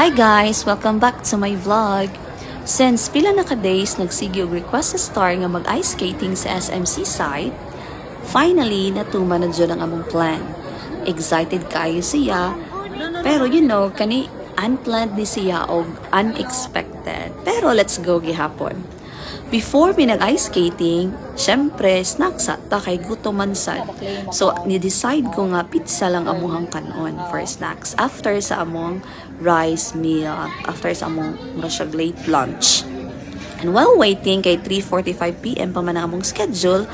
Hi guys! Welcome back to my vlog. Since pila na ka-days nagsige og request sa Star nga mag-ice skating sa SMC site, finally natuman na dyan ang among plan. Excited kayo siya, pero kani unplanned ni siya og unexpected. Pero let's go gihapon. Before pinag-ice skating, syempre, snacks ta kay gutom man sad. So, ni-decide ko nga pizza lang amuhang kanon for snacks. After sa among rice meal, after sa among late lunch. And while waiting, kay 3:45 PM pa man ang among schedule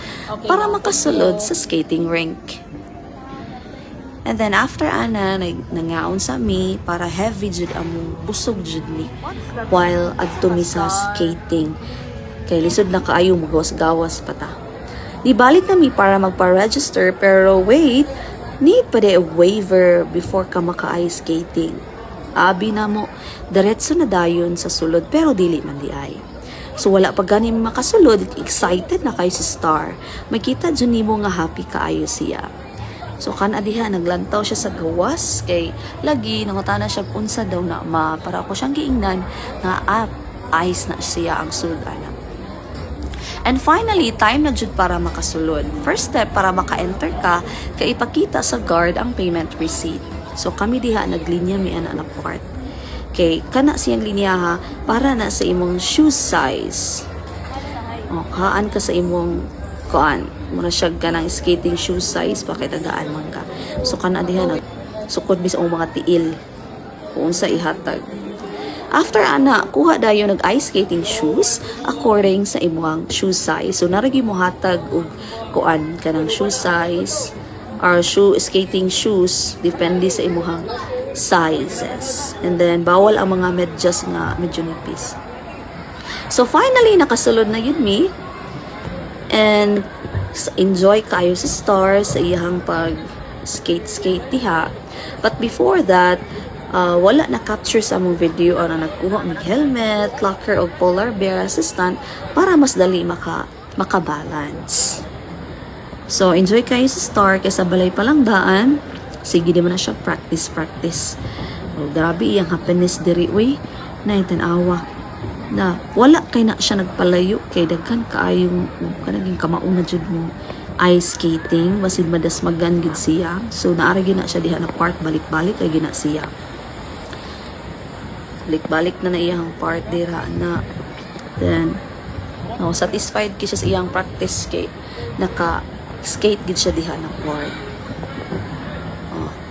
para makasulod sa skating rink. And then after ana, nangaon sa mi para heavy jud among busog jud mi while adto mi sa skating. Kay lisod na kaayo magawas-gawas pa ta. Nibalik na mi para magpa-register pero wait, need pa de a waiver before ka maka-ice skating. Abi na mo, diretso na dayon sa sulod pero dili man di ay. So wala pa gani makasulod, excited na kayo si Star. Makita dyan nimo nga happy kaayo siya. So kan adiha naglantaw siya sa gawas kay lagi nangutana siya unsa daw na para ako siyang giingnan nga ice na siya ang sulod ana. And finally, time na jud para makasulod. First step para maka-enter ka, kay ipakita sa guard ang payment receipt. So kami diha naglinya mi ana na part. Kay kana siyang linya ha para na sa imong shoe size. O kaan ka sa imong kuan, mura siya ganang skating shoe size bakit tagaan man ka. So kana diha nag sukod bis ang mga tiil. Kung sa ihatag. After ana, kuha dayo nag-ice skating shoes according sa imong shoe size. So naragi mo hatag og kuan kanang shoe size or skating shoes depende sa imong sizes. And then bawal ang mga medyas nga medyo nipis. So finally nakasulod na yun mi. And enjoy kayo sa Star sa iyang pag skate diha. But before that, wala na capture sa among video o na nagkuha ng helmet, locker o polar bear assistant para mas dali makabalance. So enjoy kayo sa Star kaysa balay palang daan. Sige di man na siya practice. O, grabe iyang happiness diri we na itanawa na wala kay na siya nagpalayo kay daghan kaayong kanaging kamauna jud mo ice skating basin madas magan gid siya. So naara gina siya diha na part balik-balik kay gina siya. Balik na iyang part dira na then satisfied ki siya sa iyang practice kay naka-skate gid siya diha na part.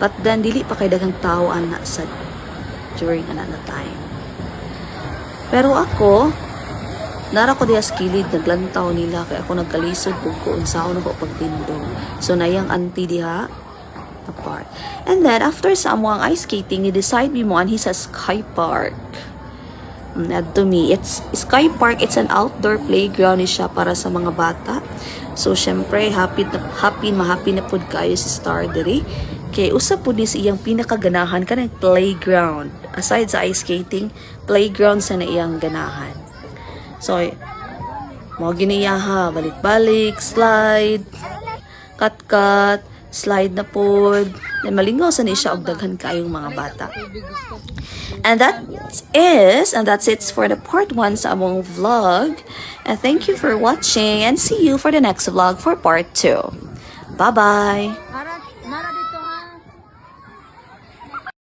But then dili pa kay daghang tao ana sa during ana na time. Pero ako nara ko diha sa kilid naglantaw nila kay ako nagkalisod kung unsaon ako pagtindog. So nayang auntie diha apart. And then, after sa amuang ice skating, i-decide mo an sa Sky Park. To me, it's Sky Park, it's an outdoor playground siya para sa mga bata. So, syempre, happy na pud kayo si Star diri. Kay usap pud ni sa iyang pinakaganahan kanang playground. Aside sa ice skating, playground sa na iyang ganahan. So, mo giniyaha, balik-balik, slide, cut, slide na pod. Then malingaw sa ni siya og daghan kayong mga bata. And that's it for the part 1 sa among vlog. And thank you for watching and see you for the next vlog for part 2. Bye-bye!